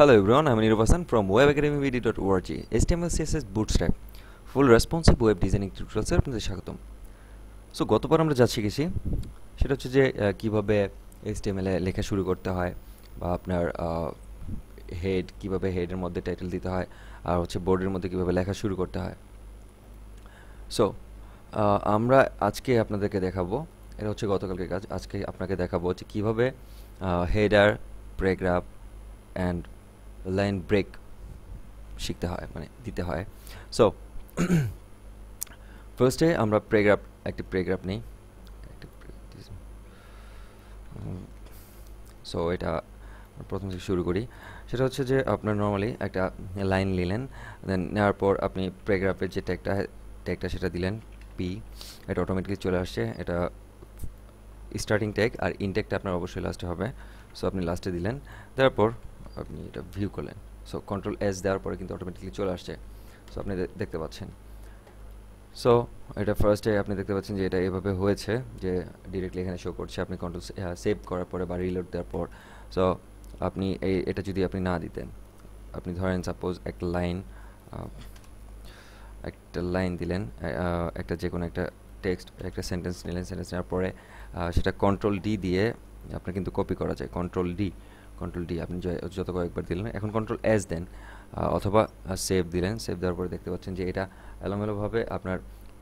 Hello everyone, I'm Anirudh Hasan from webacademyvd.org. HTML CSS Bootstrap full responsive web designing টিউটোরিয়ালসে আপনাদের স্বাগতম। So গতবার আমরা যা শিখেছি সেটা হচ্ছে যে কিভাবে HTML এ লেখা শুরু করতে হয়, বা আপনার হেড কিভাবে হেডের মধ্যে টাইটেল দিতে হয়, আর হচ্ছে বোর্ডের মধ্যে কিভাবে লেখা শুরু করতে হয়। সো আমরা আজকে আপনাদেরকে দেখাবো, এটা হচ্ছে গতকালকের কাজ, আজকে আপনাকে দেখাবো যে কীভাবে header, paragraph and line break শিখতে হয়, মানে দিতে হয়। সো ফার্স্টে আমরা একটি প্যারাগ্রাফ নিই। সো এটা প্রথম থেকে শুরু করি। সেটা হচ্ছে যে আপনার নর্মালি একটা লাইন নিলেন, দেন নেওয়ার পর আপনি প্যারাগ্রাফের যে ট্যাগটা সেটা দিলেন পি, এটা অটোমেটিকলি চলে আসছে। এটা স্টার্টিং ট্যাগ, আর ইনটেকটা আপনার অবশ্যই লাস্টে হবে। সো আপনি লাস্টে দিলেন, তারপর আপনি এটা ভিউ করলেন। সো কন্ট্রোল এস দেওয়ার পরে কিন্তু অটোমেটিকলি চলে আসছে। সো আপনি দেখতে পাচ্ছেন। সো এটা ফার্স্টে আপনি দেখতে পাচ্ছেন যে এটা এভাবে হয়েছে, যে ডিরেক্টলি এখানে শো করছে। আপনি কন্ট্রোল সেভ করার পরে বা রিলোড দেওয়ার পর, সো আপনি এটা যদি আপনি না দিতেন, আপনি ধরেন সাপোজ একটা লাইন দিলেন, একটা যে কোনো একটা টেক্সট, একটা সেন্টেন্স নিলেন, সেন্টেন্স নেওয়ার পরে সেটা কন্ট্রোল ডি দিয়ে আপনার কিন্তু কপি করা যায়। কন্ট্রোল ডি আপনি যত কয়েকবার দিলেন, এখন কন্ট্রোল এস দেন, অথবা সেভ দিলেন। সেভ দেওয়ার পরে দেখতে পাচ্ছেন যে এটা এলোমেলোভাবে আপনার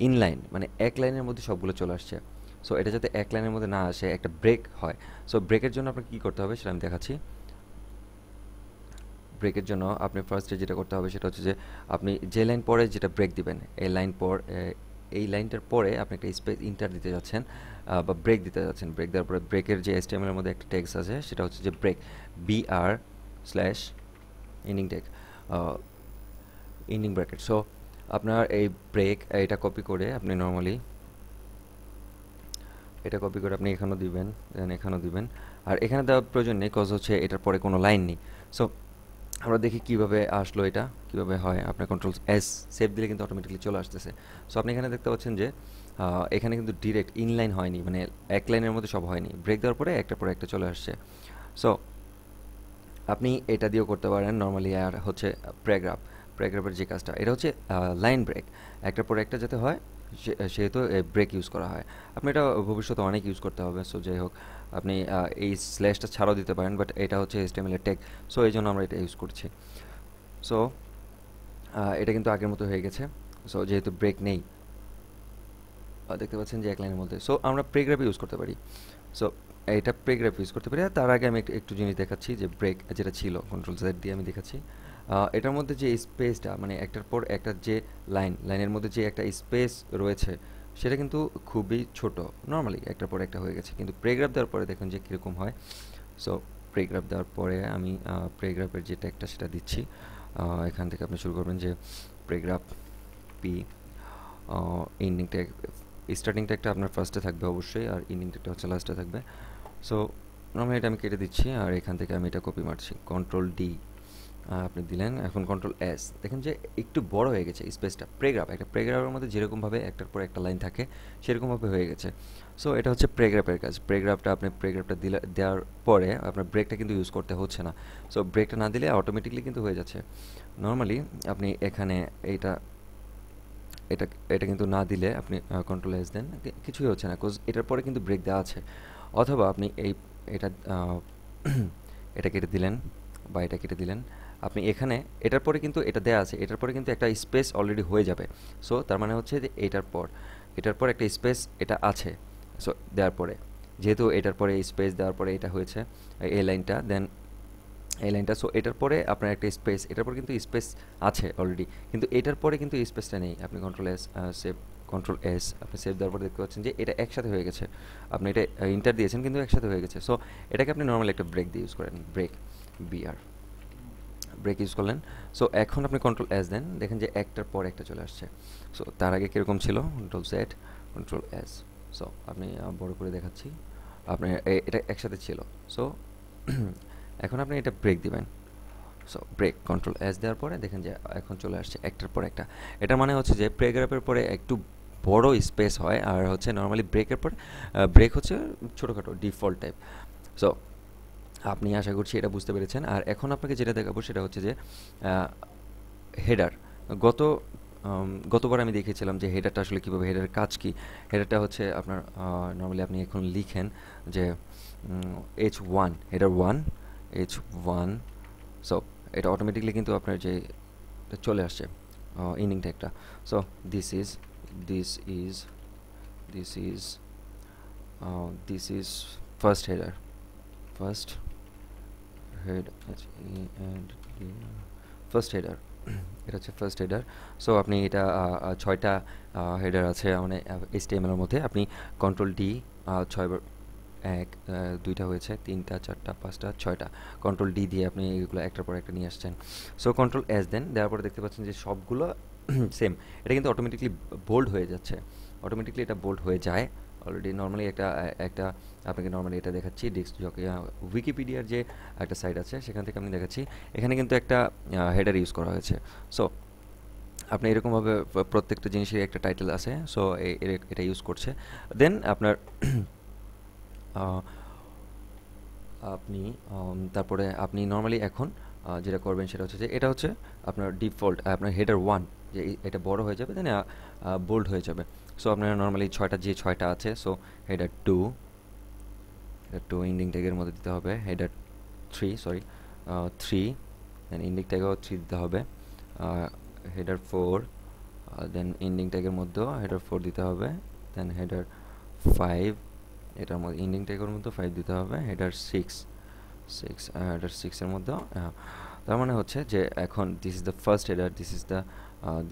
ইনলাইন, মানে এক লাইনের মধ্যে সবগুলো চলে আসছে। সো এটা যাতে এক লাইনের মধ্যে না আসে, একটা ব্রেক হয়। সো ব্রেকের জন্য আপনাকে কী করতে হবে সেটা আমি দেখাচ্ছি। ব্রেকের জন্য আপনি ফার্স্টে যেটা করতে হবে সেটা হচ্ছে যে আপনি যে লাইন পরে যেটা ব্রেক দিবেন, এই লাইনটার পরে আপনি একটা স্পেস ইন্টার দিতে যাচ্ছেন, বা ব্রেক দিতে যাচ্ছেন। ব্রেক দেওয়ার পরে ব্রেকের যে HTML এর মধ্যে একটা টেক্সট আছে, সেটা হচ্ছে যে ব্রেক, BR/এন্ডিং ট্যাগ, এন্ডিং ব্র্যাকেট। সো আপনার এই ব্রেক এটা কপি করে আপনি নর্মালি আপনি এখানেও দিবেন, দেন এখানেও দিবেন। আর এখানে দেওয়ার প্রয়োজন নেই, কজ হচ্ছে এটার পরে কোনো লাইন নেই। সো আমরা দেখি কিভাবে আসলো, এটা কিভাবে হয়। আপনার কন্ট্রোল এস সেভ দিলে কিন্তু অটোমেটিকলি চলে আসতেছে। সো আপনি এখানে দেখতে পাচ্ছেন যে এখানে কিন্তু ডিরেক্ট ইনলাইন হয়নি, মানে এক লাইনের মধ্যে সব হয়নি। ব্রেক দেওয়ার পরে একটার পরে একটা চলে আসছে। সো আপনি এটা দিয়েও করতে পারেন নর্মালি। আর হচ্ছে প্যারাগ্রাফের যে কাজটা, এটা হচ্ছে লাইন ব্রেক, একটার পরে একটা যাতে হয়, সেহেতু ব্রেক ইউজ করা হয়। আপনি এটা ভবিষ্যতে অনেক ইউজ করতে হবে। সো যাই হোক, আপনি এই স্ল্যাশটা ছাড়াও দিতে পারেন, বাট এটা হচ্ছে HTML এর ট্যাগ, সো এই জন্য আমরা এটা ইউজ করছি। সো এটা কিন্তু আগের মতো হয়ে গেছে। সো যেহেতু ব্রেক নেই, দেখতে পাচ্ছেন যে এক লাইনের মধ্যে। সো আমরা প্যারাগ্রাফ ইউজ করতে পারি। সো এটা প্যারাগ্রাফ ইউজ করতে পারি। তার আগে আমি একটু জিনিস দেখাচ্ছি, যে ব্রেক যেটা ছিল, কন্ট্রোল জেড দিয়ে আমি দেখাচ্ছি। এটার মধ্যে যে স্পেসটা, মানে একটার পর একটা যে লাইনের মধ্যে যে একটা স্পেস রয়েছে, সেটা কিন্তু খুবই ছোট। নর্মালি একটার পর একটা হয়ে গেছে, কিন্তু প্যারাগ্রাফ দেওয়ার পরে দেখুন যে কীরকম হয়। সো প্যারাগ্রাফ দেওয়ার পরে আমি প্যারাগ্রাফের যে ট্যাগটা সেটা দিচ্ছি। এখান থেকে আপনি শুরু করবেন যে paragraph P, ending tag, starting ট্যাগটা আপনার ফার্স্টে থাকবে অবশ্যই, আর এন্ডিং ট্যাগটা হচ্ছে লাস্টে থাকবে। সো নর্মালি এটা আমি কেটে দিচ্ছি, আর এখান থেকে আমি এটা কপি মারছি। কন্ট্রোল ডি আপনি দিলেন, এখন কন্ট্রোল এস, দেখেন যে একটু বড় হয়ে গেছে স্পেসটা। একটা প্যারাগ্রাফের মধ্যে যেরকমভাবে একটার পর একটা লাইন থাকে, সেরকমভাবে হয়ে গেছে। সো এটা হচ্ছে প্যারাগ্রাফের কাজ। প্যারাগ্রাফটা দেওয়ার পরে আপনার ব্রেকটা কিন্তু ইউজ করতে হচ্ছে না। সো ব্রেকটা না দিলে অটোমেটিকলি কিন্তু হয়ে যাচ্ছে। নর্মালি আপনি এখানে এটা এটা এটা কিন্তু না দিলে, আপনি কন্ট্রোল এস দেন, কিছুই হচ্ছে না, বিকজ এটার পরে কিন্তু ব্রেক দেওয়া আছে। অথবা আপনি এটা এটা কেটে দিলেন, বা এটা কেটে দিলেন। আপনি এখানে এটার পরে কিন্তু এটা দেওয়া আছে, এটার পরে কিন্তু একটা স্পেস অলরেডি হয়ে যাবে। সো তার মানে হচ্ছে যে এটার পর একটা স্পেস এটা আছে। সো দেওয়ার পরে, যেহেতু এটার পরে স্পেস দেওয়ার পরে এটা হয়েছে এই লাইনটা, দেন এই লাইনটা। সো এটার পরে আপনার একটা স্পেস, এটার পর কিন্তু স্পেস আছে অলরেডি, কিন্তু এটার পরে কিন্তু স্পেসটা নেই। আপনি কন্ট্রোল এস আপনি সেভ দেওয়ার পর দেখতে পাচ্ছেন যে এটা একসাথে হয়ে গেছে। আপনি এটা ইন্টার দিয়েছেন, কিন্তু একসাথে হয়ে গেছে। সো এটাকে আপনি নর্মালি একটা ব্রেক দিয়ে ইউজ করেন, ব্রেক ইউজ করলেন। সো এখন আপনি কন্ট্রোল এস দেন, দেখেন যে একটার পর একটা চলে আসছে। সো তার আগে কীরকম ছিল, control Z, control S. So আপনি বড় করে দেখাচ্ছি, আপনার এটা একসাথে ছিল। সো এখন আপনি এটা ব্রেক দিবেন। সো ব্রেক, কন্ট্রোল এস দেওয়ার পরে দেখেন যে এখন চলে আসছে একটার পর একটা। এটা মানে হচ্ছে যে প্যারাগ্রাফের পরে একটু বড় স্পেস হয়, আর হচ্ছে নর্মালি ব্রেকের পরে ব্রেক হচ্ছে ছোটোখাটো ডিফল্ট টাইপ। সো আপনি আশা করছি এটা বুঝতে পেরেছেন। আর এখন আপনাকে যেটা দেখাবো সেটা হচ্ছে যে হেডার। গত গতবার আমি দেখিয়েছিলাম যে হেডারটা আসলে কীভাবে, হেডারের কাজ কী। হেডারটা হচ্ছে আপনার নর্মালি আপনি এখন লিখেন যে H1, হেডার 1, H1। সো এটা অটোমেটিকলি কিন্তু আপনার যে চলে আসছে ইনিং ট্যাগটা। So this is this is this is this is first header, first head, first header. এটা হচ্ছে ফার্স্ট হেডার। সো আপনি এটা 6টা হেডার আছে মানে HTML এর মধ্যে। আপনি কন্ট্রোল ডি 6বার, 1 2টা হয়েছে, 3টা 4টা 5টা 6টা, কন্ট্রোল ডি দিয়ে আপনি এগুলো একটার পর একটা নিয়ে আসছেন। সো কন্ট্রোল এস দেন, দেওয়ার পরে দেখতে পাচ্ছেন যে সবগুলো সেম। এটা কিন্তু অটোমেটিকলি বোল্ড হয়ে যাচ্ছে, অটোমেটিকলি এটা বোল্ড হয়ে যায় অলরেডি। নর্মালি একটা আপনাকে নর্মালি এটা দেখাচ্ছি উইকিপিডিয়ার যে একটা সাইট আছে সেখান থেকে আমি দেখাচ্ছি। এখানে কিন্তু একটা হেডার ইউজ করা হয়েছে। সো আপনি এরকমভাবে প্রত্যেকটা জিনিসের একটা টাইটেল আছে। সো এটা ইউজ করছে। দেন আপনার আপনি তারপরে আপনি নর্মালি এখন যেটা করবেন সেটা হচ্ছে যে এটা হচ্ছে আপনার ডিফল্ট আপনার হেডার 1, যে এটা বড় হয়ে যাবে, দেন বোল্ড হয়ে যাবে। সো আপনার নর্মালি 6টা আছে। সো হেডার 2, হেডার 2 ইন্ডিং ট্যাগের মধ্যে দিতে হবে। হেডার 3, সরি 3, দেন ইন্ডিং ট্যাগও 3 দিতে হবে। হেডার 4, দেন ইন্ডিং ট্যাগের মধ্যেও হেডার 4 দিতে হবে। দেন হেডার 5, এটার মধ্যে ইন্ডিং ট্যাগের মধ্যে 5 দিতে হবে। হেডার 6, হেডার 6-এর মধ্যেও। তার মানে হচ্ছে যে এখন this is the first header,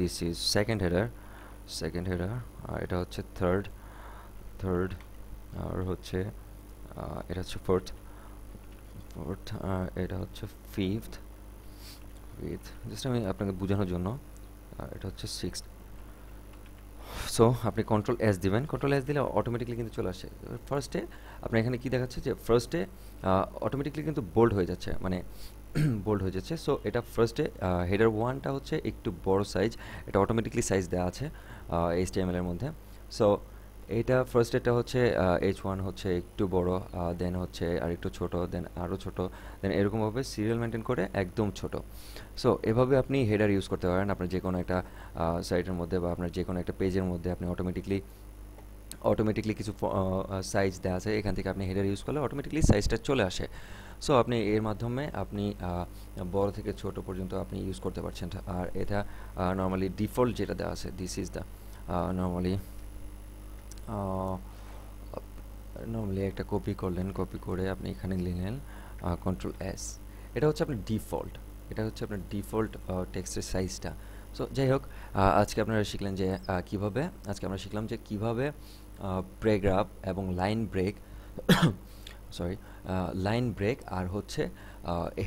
this is second header, আর এটা হচ্ছে থার্ড, আর হচ্ছে এটা হচ্ছে ফোর্থ, আর এটা হচ্ছে ফিফথ, জাস্ট আমি আপনাকে বোঝানোর জন্য। আর এটা হচ্ছে সিক্সথ। সো আপনি কন্ট্রোল এস দিবেন, কন্ট্রোল এস দিলে অটোমেটিকলি কিন্তু চলে আসছে। ফার্স্টে আপনার এখানে কি দেখাচ্ছে যে ফার্স্টে অটোমেটিকলি কিন্তু বোল্ড হয়ে যাচ্ছে, মানে বোল্ড হয়ে যাচ্ছে। সো এটা ফার্স্টে হেডার 1টা হচ্ছে একটু বড় সাইজ, এটা অটোমেটিকলি সাইজ দেওয়া আছে HTML এর মধ্যে। সো এটা ফার্স্ট, এটা হচ্ছে H1 হচ্ছে একটু বড়, দেন হচ্ছে আর একটু ছোট, দেন আরও ছোট, দেন এরকমভাবে সিরিয়াল মেনটেন করে একদম ছোট। সো এভাবে আপনি হেডার ইউজ করতে পারেন আপনার যে কোনো একটা সাইটের মধ্যে বা আপনার যে কোনো একটা পেজের মধ্যে। আপনি অটোমেটিকলি কিছু সাইজ দেওয়া আছে, এখান থেকে আপনি হেডার ইউজ করলে অটোমেটিকলি সাইজটা চলে আসে। সো আপনি এর মাধ্যমে আপনি বড় থেকে ছোট পর্যন্ত আপনি ইউজ করতে পারছেন। আর এটা নর্মালি ডিফল্ট যেটা দেওয়া আছে, দিস ইজ দ্য নর্মালি একটা কপি করলেন, কপি করে আপনি এখানে লিখলেন কন্ট্রোল এস। এটা হচ্ছে আপনার ডিফল্ট, এটা হচ্ছে আপনার ডিফল্ট টেক্সটের সাইজটা। সো যাই হোক, আজকে আপনারা শিখলেন যে আজকে আমরা শিখলাম যে কীভাবে প্যারাগ্রাফ এবং লাইন ব্রেক লাইন ব্রেক আর হচ্ছে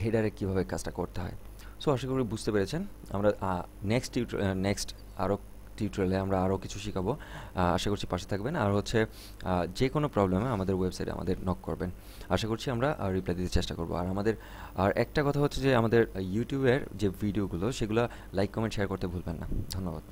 হেডারে কীভাবে কাজটা করতে হয়। সো আশা করি বুঝতে পেরেছেন। আমরা নেক্সট আরও টিউটোরিয়ালে আমরা আরও কিছু শিখাবো। আশা করছি পাশে থাকবেন। আর হচ্ছে যে কোনো প্রবলেমে আমাদের ওয়েবসাইটে আমাদের নক করবেন। আশা করছি আমরা রিপ্লাই দিতে চেষ্টা করব। আর একটা কথা হচ্ছে যে আমাদের ইউটিউবের যে ভিডিওগুলো সেগুলো লাইক, কমেন্ট, শেয়ার করতে ভুলবেন না। ধন্যবাদ।